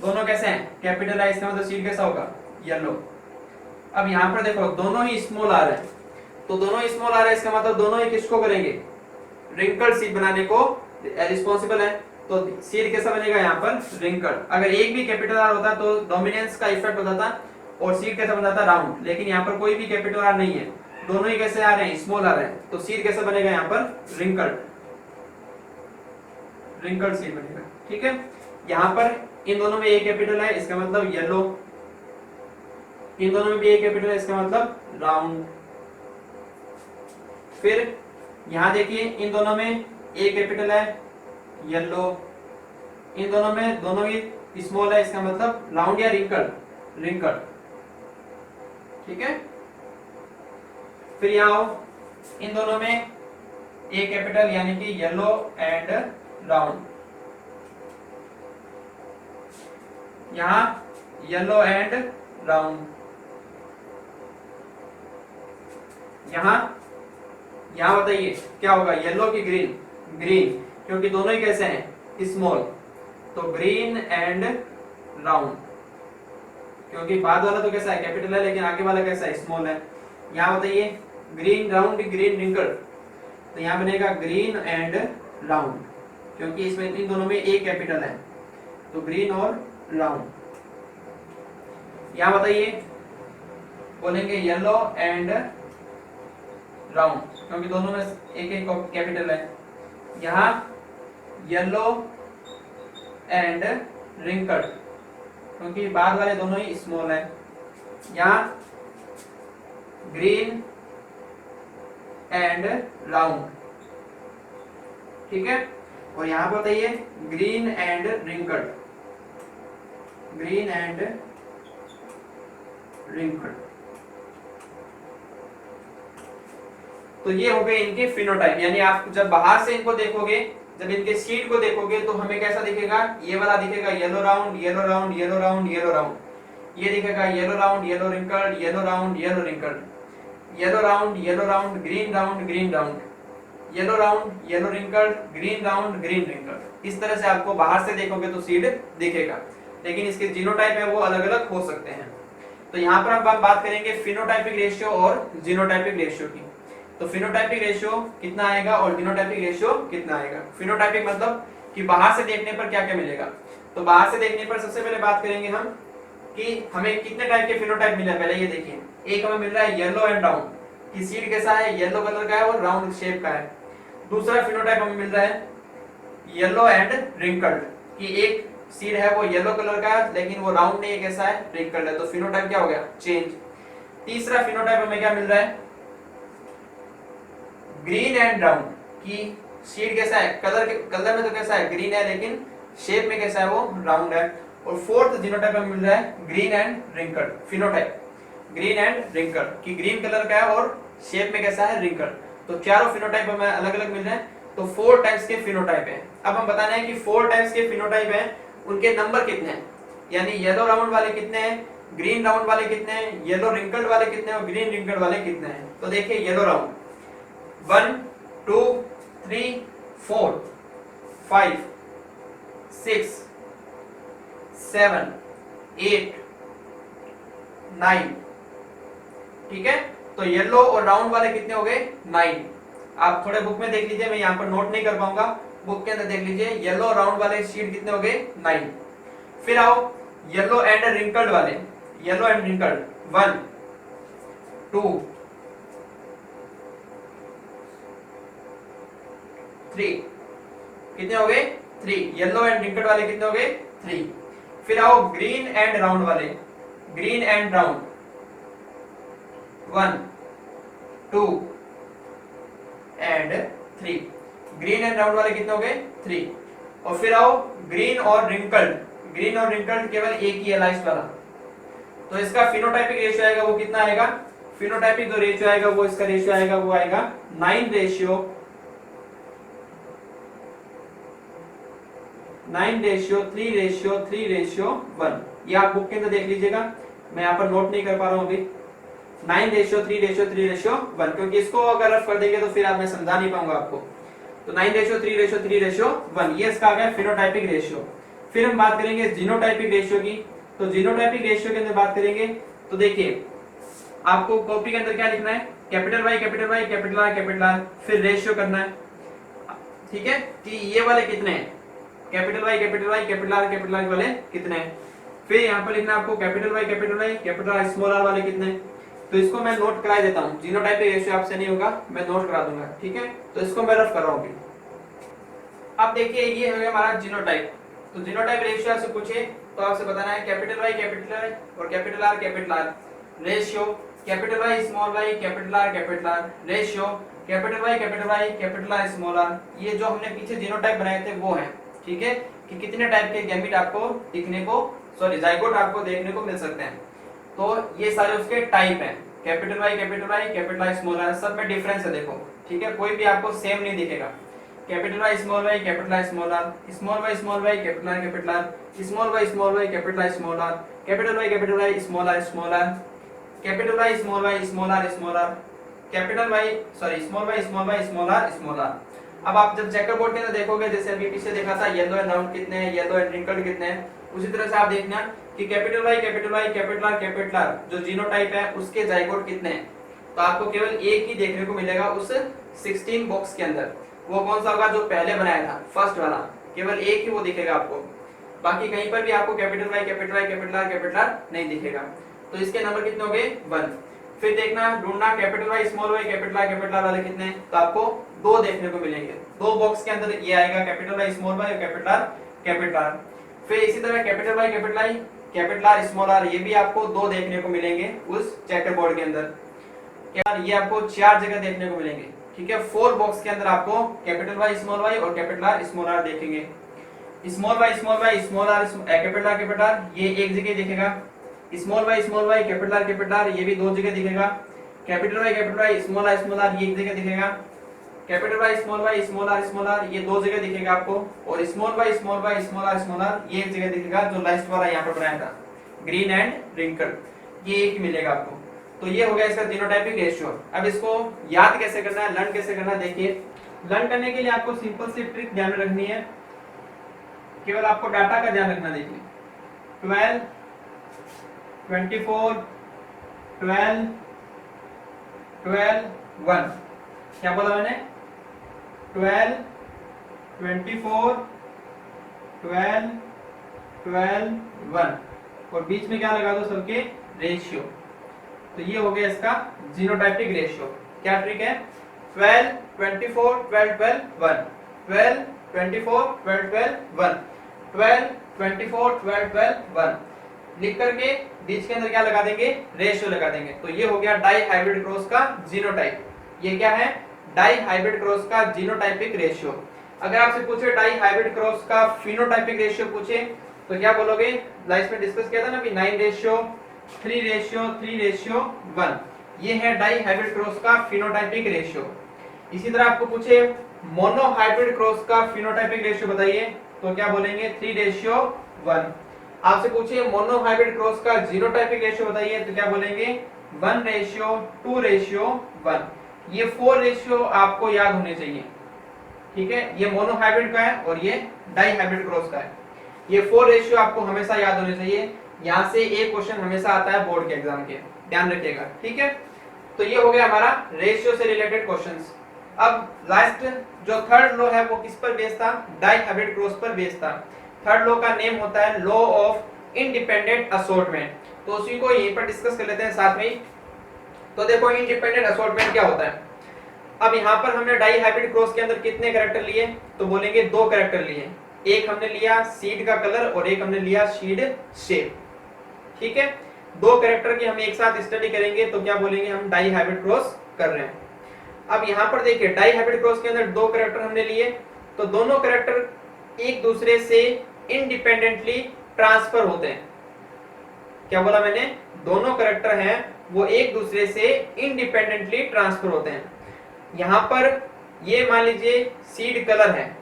दोनों कैसे हैं कैपिटल है इसका मतलब सीड कैसा होगा येलो। अब यहाँ पर देखो दोनों ही स्मॉल आ रहे हैं, तो दोनों ही स्मॉल आ रहे हैं इसका मतलब दोनों ही किसको करेंगे रिंकल सीड बनाने को रिस्पॉन्सिबल है, तो सीड कैसा बनेगा यहाँ पर रिंकल। अगर एक भी कैपिटल आर होता तो डोमिनेंस का इफेक्ट होता था और सीड कैसा बनता था राउंड, लेकिन यहाँ पर कोई भी कैपिटल आर नहीं है, दोनों ही कैसे आ रहे हैं स्मॉल आ रहे हैं, तो सीड कैसा बनेगा यहाँ पर रिंकल सीड बनेगा। ठीक है, यहाँ पर इन दोनों में एक कैपिटल है इसका मतलब येलो, इन दोनों में भी एक कैपिटल है इसका मतलब राउंड। फिर यहाँ देखिए इन दोनों में एक कैपिटल है येलो, इन दोनों में दोनों ही स्मॉल है इसका मतलब राउंड या रिंकल। ठीक है, फिर यहाँ आओ, इन दोनों में एक कैपिटल यानी कि येलो एंड राउंड, यहाँ येलो एंड राउंड। यहाँ बताइए क्या होगा येलो की ग्रीन, क्योंकि दोनों ही कैसे हैं स्मॉल, तो ग्रीन एंड राउंड, क्योंकि बाद वाला तो कैसा है कैपिटल है लेकिन आगे वाला कैसा है स्मॉल है। यहाँ बताइए ग्रीन राउंड ग्रीन रिंकल, तो यहाँ बनेगा ग्रीन एंड राउंड, क्योंकि इसमें इन दोनों में एक कैपिटल है, तो ग्रीन और राउंड। यहाँ बताइए बोलेंगे येलो एंड राउंड, क्योंकि दोनों में एक एक कैपिटल है, यहाँ येलो एंड रिंकल्ड, क्योंकि बाद वाले दोनों ही स्मॉल है। यहाँ ग्रीन एंड राउंड, ठीक है। और यहाँ पर बताइए green and wrinkled, green and wrinkled. तो ये हो गए इनके फिनोटाइप, यानी आप जब बाहर से इनको देखोगे, जब इनके सीड को देखोगे तो हमें कैसा दिखेगा, ये वाला दिखेगा yellow round yellow round yellow round yellow round, ये दिखेगा yellow round yellow wrinkled yellow round yellow wrinkled, yellow round green round green round, yellow round yellow wrinkled green round green wrinkled. इस तरह से आपको बाहर से देखोगे तो सीड दिखेगा, लेकिन इसके जीनोटाइप है वो अलग अलग हो सकते हैं। तो यहाँ पर हम बात करेंगे फिनोटाइपिक रेशियो और जीनोटाइपिक रेशियो की। तो फिनोटाइपिक रेशियो कितना आएगा और जीनोटाइपिक रेशियो कितना आएगा। फिनोटाइपिक मतलब कि बाहर से देखने पर क्या क्या मिलेगा। तो बाहर से देखने पर सबसे पहले बात करेंगे हम कि हमें कितने टाइप के फिनोटाइप मिला है। पहले ये देखिए, एक हमें मिल रहा है येलो एंड राउंड, कि सीड कैसा है, येलो कलर का है और राउंड शेप का है। दूसरा फिनोटाइप हमें मिल रहा है येलो एंड रिंकल्ड, कि एक सीड है वो येलो कलर का है लेकिन वो राउंड नहीं है, कैसा है, रिंकल्ड है। तो फिनोटाइप क्या हो गया, चेंज। तीसरा फिनोटाइप हमें क्या मिल रहा है, ग्रीन एंड राउंड, कि सीड कैसा है, कलर में तो कैसा है, ग्रीन है लेकिन शेप में कैसा है, वो राउंड है। और फोर्थ जीनोटाइप हमें मिल रहा है green and wrinkled, phenotype green and wrinkled, कि ग्रीन कलर का है और शेप में कैसा है, रिंकल्ड। तो चारों फिनोटाइप हमें अलग अलग मिल रहे हैं। तो 4 टाइप्स के फिनोटाइप हैं। अब हम बताना है कि 4 टाइप्स के फिनोटाइप हैं, उनके नंबर कितने हैं, यानी येलो राउंड वाले कितने हैं, ग्रीन राउंड वाले कितने हैं, येलो रिंकल्ड वाले कितने हैं और ग्रीन रिंकल्ड वाले कितने हैं। तो देखिए येलो राउंड 1 2 3 4 5 6 7 8 9, ठीक है। तो येलो और राउंड वाले कितने हो गए, 9। आप थोड़े बुक में देख लीजिए, मैं यहाँ पर नोट नहीं कर पाऊंगा, बुक के अंदर देख लीजिए येलो राउंड वाले शीट कितने हो गए, 9। फिर आओ येलो एंड रिंकल्ड वाले, येलो एंड रिंकल्ड 1 2 3, कितने हो गए, 3। येलो एंड रिंकल्ड वाले कितने हो गए, 3। फिर आओ ग्रीन एंड राउंड वाले, green and round 1 2 and 3। Green and round वाले कितने हो गए, 3। और फिर आओ ग्रीन और रिंकल्ड, ग्रीन और रिंकल्ड केवल एक ही है लास्ट वाला। तो इसका फिनोटाइपिक रेशियो आएगा वो कितना आएगा, फिनोटाइपिक जो रेशियो आएगा वो इसका रेशियो आएगा वो आएगा 9 रेशियो 3 रेशियो 3 रेशियो 1। ये आप बुक के अंदर देख लीजिएगा, मैं यहाँ पर नोट नहीं कर पा रहा हूँ अभी। 9 रेशियो 3 रेशियो 3 रेशियो 1, क्योंकि इसको अगर रफ कर देंगे तो फिर आप मैं समझा नहीं पाऊंगा आपको। तो 9 रेशियो 3 रेशियो 3 रेशियो 1, ये इसका आ गया फिनोटाइपिक रेशियो। फिर हम बात करेंगे जीनोटाइपिक रेशियो की। तो जीनोटाइपिक रेशियो के अंदर बात करेंगे तो देखिए आपको कॉपी के अंदर क्या लिखना है, capital Y capital Y capital R capital R, फिर रेशियो करना है, ठीक है, कि ये वाले कितने हैं, capital Y capital Y capital R वाले कितने हैं। फिर यहाँ पर लिखना आपको capital Y capital R small R वाले कितने हैं। तो इसको मैं नोट करा देता हूँ, जीनोटाइपिक रेशियो आपसे नहीं होगा, मैं नोट करा दूंगा, ठीक है। तो इसको मैं रफ कर रहा हूँ। अब देखिए ये हो गया हमारा जीनोटाइप। तो जीनोटाइप रेशियो आपसे पूछे तो आपसे बताना है कैपिटल वाई और capital R ratio, capital Y small R ratio, capital Y capital R small R. ये जो हमने पीछे जीनोटाइप बनाए थे वो है, ठीक है, कि कितने टाइप के गैमीट आपको दिखने को, सॉरी जाइगोट आपको देखने को मिल सकते हैं। तो ये सारे उसके टाइप हैं, capital Y capital R small R, सब में डिफरेंस है देखो, ठीक है, कोई भी आपको सेम नहीं दिखेगा। Capital Y capital R small Y capital R small Y small R capital Y capital R small R, capital Y small R capital Y small R capital Y small R. अब आप जब चेकर बोर्ड के अंदर देखोगे, जैसे अभी पीछे देखा था येलो एंड राउंड कितने हैं, येलो एंड रिंकल्ड कितने हैं, उसी तरह से आप देखना कि कैपिटल वाई कैपिटल आर जो जीनोटाइप है उसके जाइगोट कितने हैं। तो आपको केवल एक ही देखने को मिलेगा उस 16 बॉक्स के अंदर। वो कौन सा होगा, जो पहले बनाया था, फर्स्ट वाला, केवल एक ही वो दिखेगा आपको। बाकी कहीं पर भी आपको कैपिटल वाई कैपिटल आर नहीं दिखेगा। तो इसके नंबर कितने हो गए, 1। फिर देखना ढूंढना कैपिटल वाई कैपिटल आर वाले कितने हैं, तो आपको 2 देखने को मिलेंगे। दो बॉक्स के अंदर ये आएगा कैपिटल वाई स्मॉल वाई और कैपिटल आर कैपिटल आर। फिर इसी तरह capital Y capital I capital R small R, ये भी आपको दो देखने को मिलेंगे उस चेकर बोर्ड के अंदर। ये आपको चार जगह देखने को मिलेंगे, ठीक है। 4 बॉक्स के अंदर आपको कैपिटल वाई और कैपिटल आर स्मॉल आर देखेंगे। Small Y small R capital R ये एक जगह दिखेगा। स्मॉल वाई कैपिटल आर ये भी दो जगह दिखेगा। कैपिटल वाई स्मॉल आर ये एक जगह दिखेगा। कैपिटल वाई स्मॉल आर ये दो जगह दिखेगा आपको। और स्मॉल वाई स्मॉल आर ये एक जगह दिखेगा, जो लास्ट वाला यहाँ पर बनाया था ग्रीन एंड रिंकल, ये एक मिलेगा आपको। तो ये हो गया इसका जीनोटाइपिक रेशियो। अब इसको याद कैसे करना है, लर्न कैसे करना है, देखिए लर्न करने के लिए आपको सिंपल सी ट्रिक ध्यान में रखनी है, केवल आपको डाटा का ध्यान रखना। देखिए 12 24 12 12 1, क्या बोला मैंने, 12 24 12 12 1, और बीच में क्या लगा दो सबके रेशियो। तो ये हो गया इसका जीनोटाइपिक रेशियो। क्या ट्रिक है, 12 24 12 12 1, 12 24 12 12 1, 12 24 12 12 1 लिख करके बीच के अंदर क्या लगा देंगे, रेशियो लगा देंगे। तो ये हो गया डाई हाइब्रिड क्रॉस का जीनोटाइप। ये क्या है, डाई हाइब्रिड क्रॉस का जीनोटाइपिक रेशियो। अगर आपसे पूछे डाई हाइब्रिड क्रॉस का फिनोटाइपिक रेशियो पूछे तो क्या बोलोगे, लास्ट में डिस्कस किया था ना कि 9:3:1, ये है डाई हाइब्रिड क्रॉस का फिनोटाइपिक रेशियो। इसी तरह आपको पूछे मोनो हाइब्रिड क्रॉस का फिनोटाइपिक रेशियो बताइए तो क्या बोलेंगे, 3:1। आपसे पूछे मोनो हाइब्रिड क्रॉस का जीनोटाइपिक रेशियो बताइए तो क्या बोलेंगे, 1:2:1। ये 4 रेशियो आपको याद होने चाहिए, ठीक है। ये मोनो हाइब्रिड का है और ये डाई हाइब्रिड क्रॉस का है। ये 4 रेशियो आपको हमेशा याद होने चाहिए। यहाँ से एक क्वेश्चन हमेशा आता है बोर्ड के एग्जाम के, ध्यान रखिएगा, ठीक है। तो ये हो गया हमारा रेशियो से रिलेटेड क्वेश्चंस। अब लास्ट जो थर्ड लॉ है वो किस पर बेस्ड था, डाई हाइब्रिड क्रॉस पर बेस्ड था। थर्ड लॉ का नेम होता है लॉ ऑफ इंडिपेंडेंट असॉर्टमेंट। तो उसी को यहीं पर डिस्कस कर लेते हैं साथ में ही। तो देखो इंडिपेंडेंट असॉर्टमेंट क्या होता है। अब यहाँ पर हमने डाई हाइब्रिड क्रॉस के अंदर कितने कैरेक्टर लिए, तो बोलेंगे 2 कैरेक्टर लिए। एक हमने लिया सीड का कलर और एक हमने लिया सीड शेप, ठीक है। 2 कैरेक्टर की हम एक साथ स्टडी करेंगे तो क्या बोलेंगे, हम डाई हाइब्रिड क्रॉस कर रहे हैं। अब यहाँ पर देखिए डाई हाइब्रिड क्रॉस के अंदर 2 कैरेक्टर हमने लिए, तो दोनों कैरेक्टर एक दूसरे से इंडिपेंडेंटली ट्रांसफर होते हैं। क्या बोला मैंने, दोनों कैरेक्टर हैं वो एक दूसरे से इंडिपेंडेंटली ट्रांसफर होते हैं। यहाँ पर ये मान लीजिए सीड कलर है,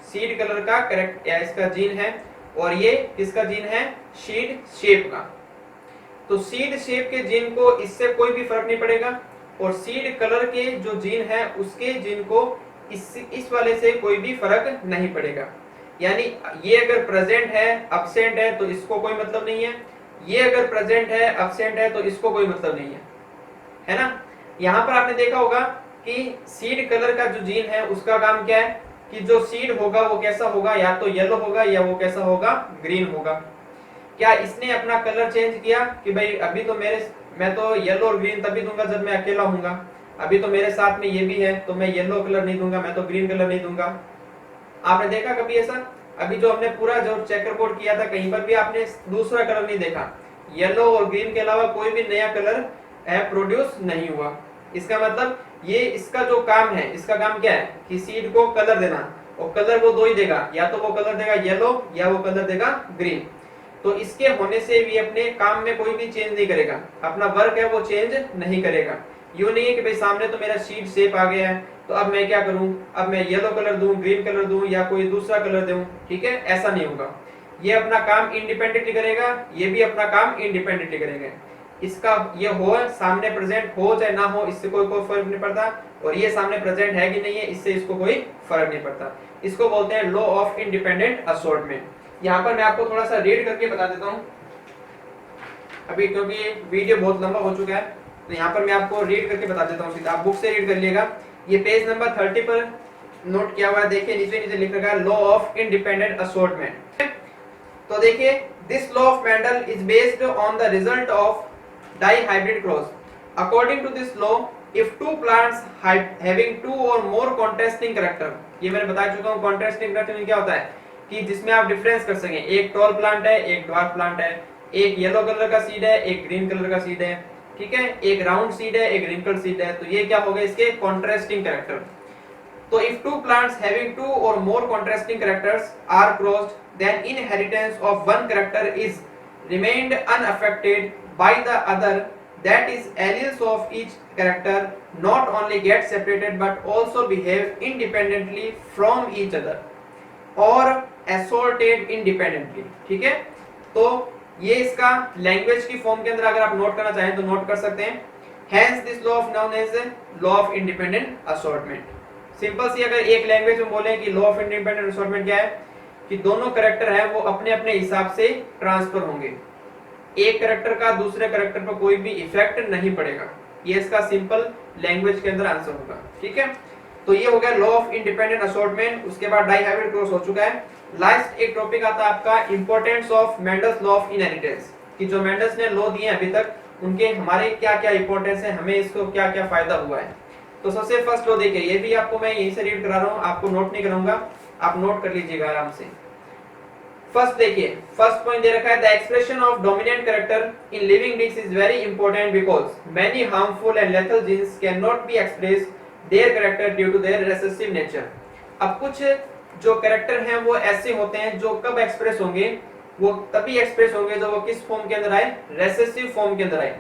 सीड कलर का करेक्ट या इसका जीन है, और ये किसका जीन है, सीड शेप का। तो सीड शेप के जीन को इससे कोई भी फर्क नहीं पड़ेगा, और सीड कलर के जो जीन है उसके जीन को इस वाले से कोई भी फर्क नहीं पड़ेगा। यानी ये अगर प्रेजेंट है एब्सेंट है तो इसको कोई मतलब नहीं है, ये अगर प्रेजेंट है एब्सेंट है तो इसको कोई मतलब नहीं है ना। यहाँ पर आपने देखा होगा कि सीड कलर का जो जीन है उसका काम क्या है कि जो सीड होगा वो कैसा होगा, या तो येलो होगा या वो कैसा होगा, ग्रीन होगा। क्या इसने अपना कलर चेंज किया कि भाई अभी तो मैं तो येलो और ग्रीन तभी दूंगा जब मैं अकेला हूंगा, अभी तो मेरे साथ में ये भी है तो मैं येलो कलर नहीं दूंगा, मैं तो ग्रीन कलर नहीं दूंगा। आपने देखा कभी ऐसा? अभी जो हमने पूरा जो चेकर बोर्ड किया था कहीं पर भी आपने दूसरा कलर नहीं देखा, येलो और ग्रीन के अलावा कोई भी नया कलर प्रोड्यूस नहीं हुआ। इसका मतलब ये इसका जो काम है, इसका काम क्या है कि सीड को कलर देना, और कलर वो 2 ही देगा, या तो वो कलर देगा येलो या वो कलर देगा ग्रीन। तो इसके होने से भी अपने काम में कोई भी चेंज नहीं करेगा, अपना वर्क है वो चेंज नहीं करेगा। यूं नहीं है कि भाई सामने तो मेरा सीड शेप आ गया है तो अब मैं क्या करूं, अब मैं येलो कलर दूं, ग्रीन कलर दूं या कोई दूसरा कलर दूं, ठीक है, ऐसा नहीं होगा। ये अपना काम इंडिपेंडेंटली करेगा, ये भी अपना काम इंडिपेंडेंटली करेगा। इसका ये हो सामने प्रेजेंट हो चाहे ना हो इससे कोई फर्क नहीं पड़ता, और ये सामने प्रेजेंट है कि नहीं है इससे इसको कोई फर्क नहीं पड़ता। इसको बोलते हैं लॉ ऑफ इंडिपेंडेंट असॉर्टमेंट। यहाँ पर मैं आपको थोड़ा सा रीड करके बता देता हूँ अभी, क्योंकि वीडियो बहुत लंबा हो चुका है, तो यहाँ पर मैं आपको रीड करके बता देता हूँ, सीधा आप बुक से रीड कर लिएगा। ये पेज नंबर 30 पर नोट किया हुआ है, देखिए नीचे लिख रखा है लॉ ऑफ इंडिपेंडेंट असॉर्टमेंट। तो देखिए this law of Mendel is based on the result of dihybrid cross. According to this law, if two plants having two or more contrasting character, ये मैंने बता चुका हूँ कॉन्ट्रास्टिंग कैरेक्टर क्या होता है कि जिसमें आप डिफरेंस कर सकें, एक टॉल प्लांट है एक ड्वार्फ प्लांट है, एक येलो कलर का सीड है एक ग्रीन कलर का सीड है, ठीक है, एक राउंड सीड है एक रिंकल सीड है, तो ये क्या हो गए इसके कॉन्ट्रास्टिंग कैरेक्टर। तो if two plants having two or more contrasting characters are crossed then inheritance of one character is remained unaffected by the other, that is alleles of each character not only get separated but also behave independently from each other or assorted independently, ठीक है। तो ये इसका लैंग्वेज की फॉर्म के अंदर अगर आप नोट करना चाहें तो नोट कर सकते हैं। Hence this law of known as law of independent assortment। Simple सी अगर एक लैंग्वेज में बोले कि लॉ ऑफ इंडिपेंडेंट असॉर्टमेंट क्या है कि दोनों कैरेक्टर हैं वो अपने अपने हिसाब से ट्रांसफर होंगे, एक कैरेक्टर का दूसरे कैरेक्टर पर कोई भी इफेक्ट नहीं पड़ेगा, ये इसका सिंपल लैंग्वेज के अंदर आंसर होगा, ठीक है। तो ये हो गया लॉ ऑफ इंडिपेंडेंट असॉर्टमेंट। उसके बाद डाइहाइब्रिड क्रॉस हो चुका है। लास्ट एक टॉपिक आता है आपका importance of Mendel's law of inheritance, कि जो मेंडल्स ने लॉ दिए अभी तक उनके हमारे क्या क्या इंपॉर्टेंस है, हमें इसको क्या क्या फायदा हुआ है। तो सबसे फर्स्ट लॉ देखिए, ये भी आपको मैं यहीं से रीड करा रहा हूँ, आपको नोट नहीं कराऊंगा, आप नोट कर लीजिएगा आराम से। फर्स्ट देखिए, फर्स्ट पॉइंट दे रखा है the expression of dominant character in living beings is very important because many harmful and lethal genes can not be expressed their character due to their recessive nature. अब कुछ जो कैरेक्टर हैं वो ऐसे होते हैं जो कब एक्सप्रेस होंगे, वो तभी एक्सप्रेस होंगे जब वो किस फॉर्म के अंदर आए, रेसेसिव फॉर्म के अंदर आए,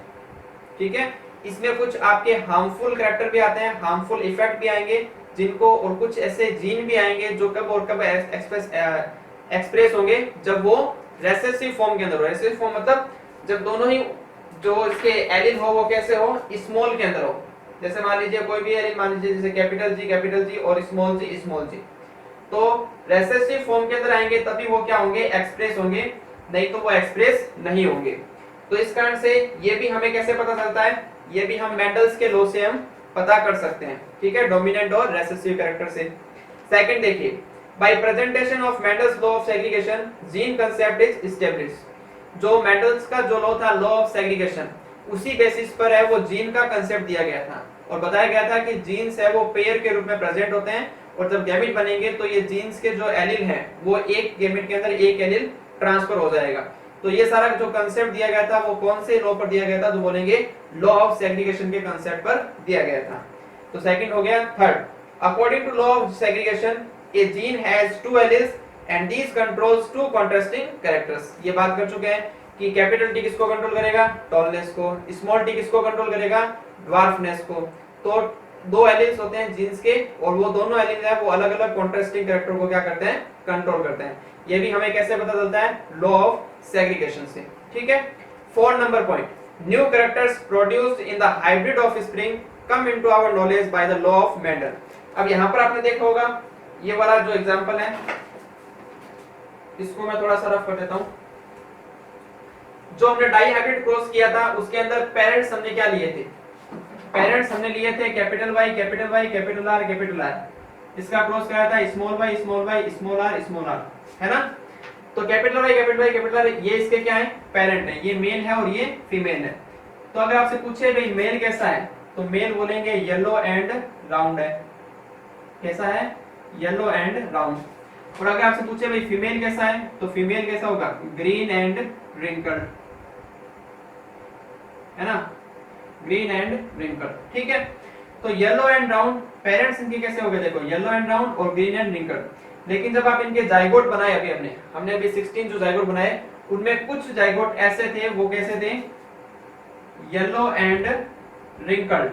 ठीक है। इसमें कुछ आपके हार्मफुल कैरेक्टर भी आते हैं, हार्मफुल इफेक्ट भी आएंगे जिनको, और कुछ ऐसे जीन भी आएंगे जो कब और कब एक्सप्रेस होंगे जब वो रेसेसिव फॉर्म के अंदर हो। रेसेसिव फॉर्म मतलब जब दोनों ही जो इसके एलिल हो वो कैसे हो, स्मॉल के अंदर हो। जैसे मान लीजिए कोई भी एलिल, मान लीजिए जैसे कैपिटल जी और स्मॉल जी, तो रेसेसिव फॉर्म के अंदर आएंगे तभी वो क्या होंगे, एक्सप्रेस होंगे, नहीं तो वो एक्सप्रेस नहीं होंगे। तो इस कारण से ये भी हमें कैसे पता चलता है, ये भी हम मेंडल्स के लॉ से हम पता कर सकते हैं, ठीक है, डोमिनेंट और रेसेसिव कैरेक्टर से। सेकंड देखिए, by presentation of Mendel's law of segregation gene concept is established. जो मेंडल्स का जो लॉ था, लॉ ऑफ सेग्रीगेशन, उसी बेसिस पर है वो जीन का कांसेप्ट दिया गया था और बताया गया था कि जीन्स है वो पेयर के रूप में प्रेजेंट होते हैं और जब गैमेट बनेंगे तो ये जीन्स के जो एलिल हैं वो एक गैमेट के अंदर एक एलिल ट्रांसफर हो जाएगा। तो ये सारा जो कांसेप्ट दिया गया था वो कौन से लॉ पर दिया गया था, जो बोलेंगे लॉ ऑफ सेग्रीगेशन के कांसेप्ट पर दिया गया था। तो सेकंड हो गया। Third, according to law of segregation a gene has two alleles and these controls two contrasting characters. ये बात कर चुके हैं कि कैपिटल टी किसको कंट्रोल करेगा, टॉलनेस को, स्मॉल टी किसको कंट्रोल करेगा, ड्वार्फनेस को। तो दो एलिल्स होते हैं जीन्स के और वो दोनों एलिल है वो अलग अलग कॉन्ट्रास्टिंग कैरेक्टर को क्या करते हैं, कंट्रोल करते हैं। ये भी हमें कैसे पता चलता है, लॉ ऑफ सेग्रीगेशन से, ठीक है। 4 number point, new characters produced in the hybrid offspring come into our knowledge by the law of Mendel. अब यहां पर आपने देखा होगा ये वाला जो एग्जांपल है, इसको मैं थोड़ा सा रफ कर देता हूं। जो हमने डाई हाइब्रिड क्रॉस किया था उसके अंदर पेरेंट्स हमने क्या लिए थे, पेरेंट्स हमने लिए थे capital Y capital Y capital R capital R. इसका क्रॉस कराया था small Y small Y small R, है ना। तो कैपिटल वाई कैपिटल आर ये इसके क्या है, पेरेंट है, ये मेल है और ये फीमेल है। तो अगर आपसे पूछे भाई मेल कैसा है, तो मेल बोलेंगे येलो एंड राउंड है, कैसा है, येलो एंड राउंड। और अगर आपसे पूछे भाई फीमेल कैसा है, तो फीमेल कैसा होगा, ग्रीन एंड रिंकल्ड, है ना, ग्रीन एंड रिंकल्ड, ठीक है। तो येलो एंड राउंड पेरेंट्स इनके कैसे हो गए, देखो येलो एंड राउंड और ग्रीन एंड रिंकल्ड। लेकिन जब आप इनके जाइगोट बनाए, अभी हमने अभी 16 जो जाइगोट बनाए उनमें कुछ जाइगोट ऐसे थे, वो कैसे थे, yellow and wrinkled,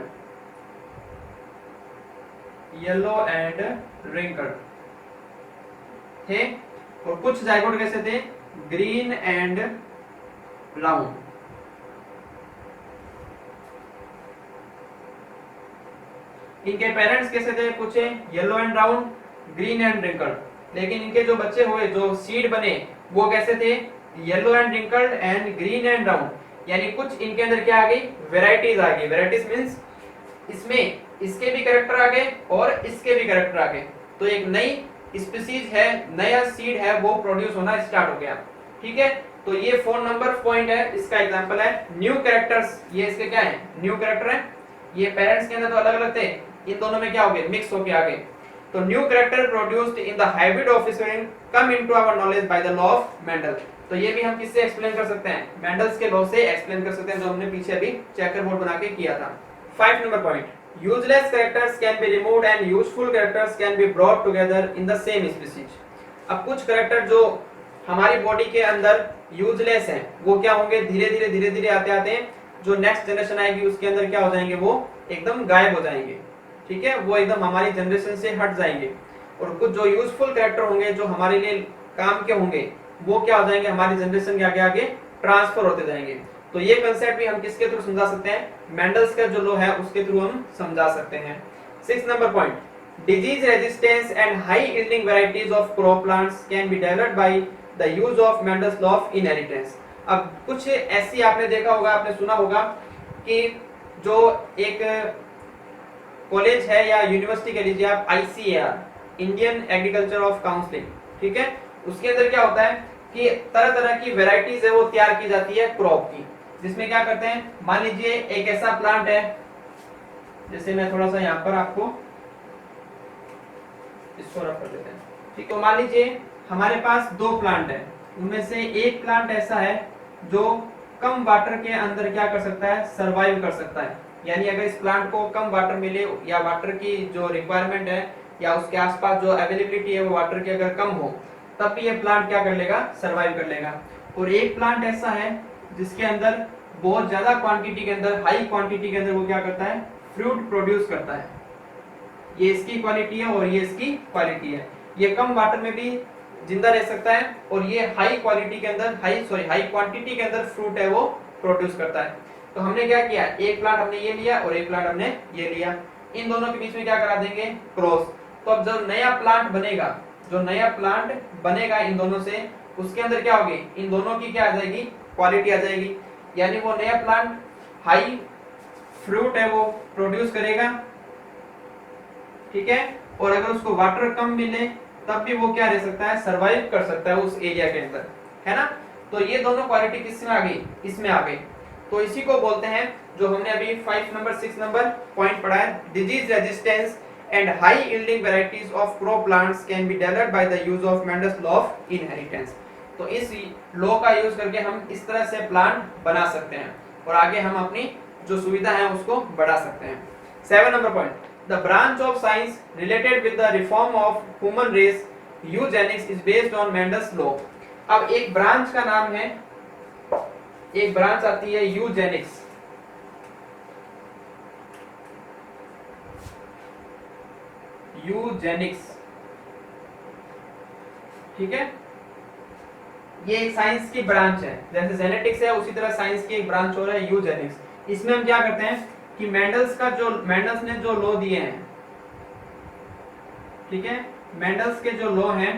yellow and wrinkled थे, और कुछ जाइगोट कैसे थे, ग्रीन एंड राउंड। इनके पेरेंट्स कैसे थे पूछे, yellow and round, green and wrinkled. लेकिन इनके जो बच्चे हुए, जो सीड बने, वो कैसे थे, yellow and wrinkled and green and round. यानी कुछ इनके अंदर क्या आ गई, वेराइटीज आ गई। वेराइटीज मींस इसमें इसके भी कैरेक्टर आ गए और इसके भी कैरेक्टर आ गए, तो एक नई स्पीसीज है, नया सीड है वो प्रोड्यूस होना स्टार्ट हो गया, ठीक है। तो ये 4 नंबर पॉइंट है, इसका एग्जांपल है न्यू कैरेक्टर्स। ये इसके क्या है, न्यू कैरेक्टर है। ये पेरेंट्स के अंदर तो अलग अलग थे, इन दोनों में क्या हो गए, मिक्स होके आ गए। तो new character produced in the hybrid offspring come into our knowledge by the law of Mendel. तो ये भी हम किससे एक्सप्लेन कर सकते हैं, मेंडल्स के लॉ से एक्सप्लेन कर सकते हैं, जो हमने पीछे अभी चेकर बोर्ड बना के किया था। 5 number point, useless characters can be removed and useful characters can be brought together in the same species. अब कुछ कैरेक्टर जो हमारी बॉडी के अंदर यूजलेस हैं वो क्या होंगे, धीरे धीरे आते आते जो नेक्स्ट जनरेशन आएगी उसके अंदर क्या हो जाएंगे, वो एकदम गायब हो जाएंगे, ठीक है, वो एकदम हमारी जनरेशन से हट जाएंगे। और कुछ जो यूजफुल कैरेक्टर होंगे जो हमारे लिए काम के होंगे वो क्या हो जाएंगे, हमारी जनरेशन के आगे आगे ट्रांसफर होते जाएंगे। तो ये कंसेप्ट भी हम किसके थ्रू समझा सकते हैं, मेंडल्स का जो लॉ है उसके थ्रू हम समझा सकते हैं। 6 number point, disease resistance and high yielding varieties of crop plants can be developed by the use of Mendel's law of inheritance. अब कुछ ऐसी आपने देखा होगा, आपने सुना होगा कि जो एक कॉलेज है या यूनिवर्सिटी कह लीजिए आप, ICAR, Indian agriculture of counselling, ठीक है, उसके अंदर क्या होता है कि तरह तरह की वेराइटीज है वो तैयार की जाती है क्रॉप की, जिसमें क्या करते हैं, मान लीजिए एक ऐसा प्लांट है, जैसे मैं थोड़ा सा यहाँ पर आपको इसको रख कर देते हैं, ठीक है, तो मान लीजिए हमारे पास 2 प्लांट है, उनमें से एक प्लांट ऐसा है जो कम वाटर के अंदर क्या कर सकता है, सरवाइव कर सकता है। यानी अगर इस प्लांट को कम वाटर मिले या वाटर की जो रिक्वायरमेंट है या उसके आसपास जो अवेलेबिलिटी है वो वाटर की अगर कम हो तब भी ये प्लांट क्या कर लेगा, सरवाइव कर लेगा। और एक प्लांट ऐसा है जिसके अंदर बहुत ज्यादा क्वांटिटी के अंदर, हाई क्वांटिटी के अंदर वो क्या करता है, फ्रूट प्रोड्यूस करता है। ये इसकी क्वालिटी है और ये इसकी क्वालिटी है। ये कम वाटर में भी जिंदा रह सकता है और ये हाई क्वालिटी के अंदर, हाई क्वांटिटी के अंदर फ्रूट है वो प्रोड्यूस करता है। तो हमने क्या किया, एक प्लांट हमने ये लिया और एक प्लांट हमने ये लिया, इन दोनों के बीच में क्या करा देंगे, क्रॉस। तो अब जो नया प्लांट बनेगा, जो नया प्लांट बनेगा इन दोनों से, उसके अंदर क्या होगी, इन दोनों की क्या आ जाएगी, क्वालिटी आ जाएगी। यानी वो नया प्लांट हाई फ्रूट है वो प्रोड्यूस करेगा, ठीक है, और अगर उसको वाटर कम मिले तब भी वो क्या रह सकता है, सरवाइव कर सकता है उस एरिया के अंदर, है ना। तो ये दोनों क्वालिटी किसमें आ गई, इसमें आ गई। तो इसी को बोलते हैं जो हमने अभी 5 नंबर 6 नंबर पॉइंट पढ़ा है, disease resistance and high yielding varieties of crop plants can be developed by the use of Mendel's law of inheritance. तो इस लॉ का यूज करके हम इस तरह से प्लांट बना सकते हैं और आगे हम अपनी जो सुविधा है उसको बढ़ा सकते हैं। 7 number point, the branch of science related with the reform of human race eugenics is based on Mendel's law। अब एक ब्रांच का नाम है, एक ब्रांच आती है यूजेनिक्स, यूजेनिक्स, ठीक है, ये एक साइंस की ब्रांच है, जैसे जेनेटिक्स है उसी तरह साइंस की एक ब्रांच हो रहा है यूजेनिक्स। इसमें हम क्या करते हैं कि मेंडल्स ने जो लॉ दिए हैं, ठीक है, मेंडल्स के जो लॉ हैं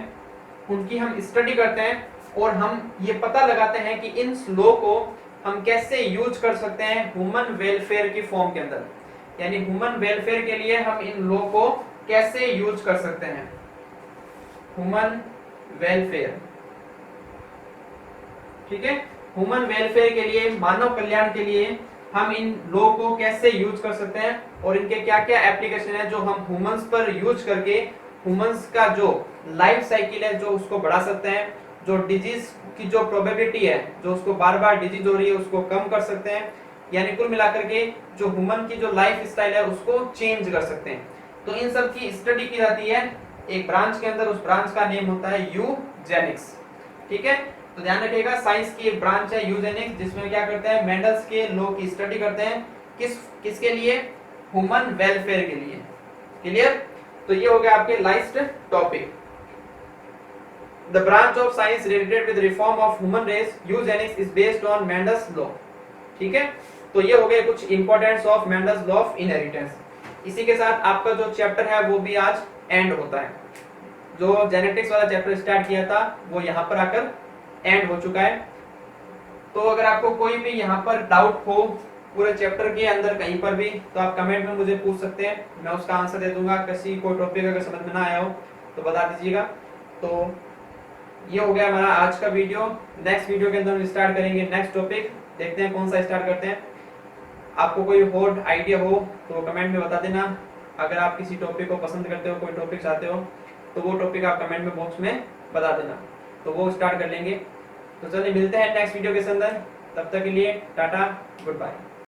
उनकी हम स्टडी करते हैं और हम ये पता लगाते हैं कि इन लॉ को हम कैसे यूज कर सकते हैं ह्यूमन वेलफेयर की फॉर्म के अंदर। यानी ह्यूमन वेलफेयर के लिए हम इन लॉ को कैसे यूज कर सकते हैं, ह्यूमन वेलफेयर, ठीक है, ह्यूमन वेलफेयर के लिए, मानव कल्याण के लिए हम इन लॉ को कैसे यूज कर सकते हैं और इनके क्या क्या एप्लीकेशन है जो हम ह्यूमंस पर यूज करके ह्यूमंस का जो लाइफ साइकिल है जो उसको बढ़ा सकते हैं, जो डिजीज की जो प्रोबेबिलिटी है, जो उसको बार बार डिजीज हो रही है उसको कम कर सकते हैं। यानी कुल मिलाकर के जो ह्यूमन की जो लाइफ स्टाइल है उसको चेंज कर सकते हैं। तो इन सब की स्टडी की जाती है एक ब्रांच के अंदर, उस ब्रांच का नेम होता है यूजेनिक्स, ठीक है। तो ध्यान रखिएगा, साइंस की एक ब्रांच है यूजेनिक्स जिसमें क्या करते हैं, मेंडल्स के लॉ की स्टडी करते हैं, किसके लिए, ह्यूमन वेलफेयर के लिए। क्लियर। तो ये हो गया आपके last topic, the branch of science related with reform of human race eugenics is based on Mendel's law, ठीक है। तो ये हो गए कुछ importance of Mendel's law of inheritance. इसी के साथ आपका जो चैप्टर है वो भी आज एंड होता है। जो जेनेटिक्स वाला चैप्टर स्टार्ट किया था वो यहाँ पर आकर एंड हो चुका है। तो अगर आपको कोई भी यहाँ पर डाउट हो पूरे चैप्टर के अंदर कहीं पर भी, तो आप कमेंट में मुझे पूछ सकते हैं, मैं उसका आंसर दे दूंगा। किसी को टॉपिक अगर समझ में ना आया हो तो बता दीजिएगा। तो ये हो गया हमारा आज का वीडियो। नेक्स्ट वीडियो के अंदर हम स्टार्ट करेंगे नेक्स्ट टॉपिक, देखते हैं कौन सा स्टार्ट करते हैं। आपको कोई और आइडिया हो तो कमेंट में बता देना। अगर आप किसी टॉपिक को पसंद करते हो, कोई टॉपिक चाहते हो, तो वो टॉपिक आप कमेंट में बॉक्स में बता देना, तो वो स्टार्ट कर लेंगे। तो चलिए मिलते हैं नेक्स्ट वीडियो के अंदर, तब तक के लिए टाटा, गुड बाय।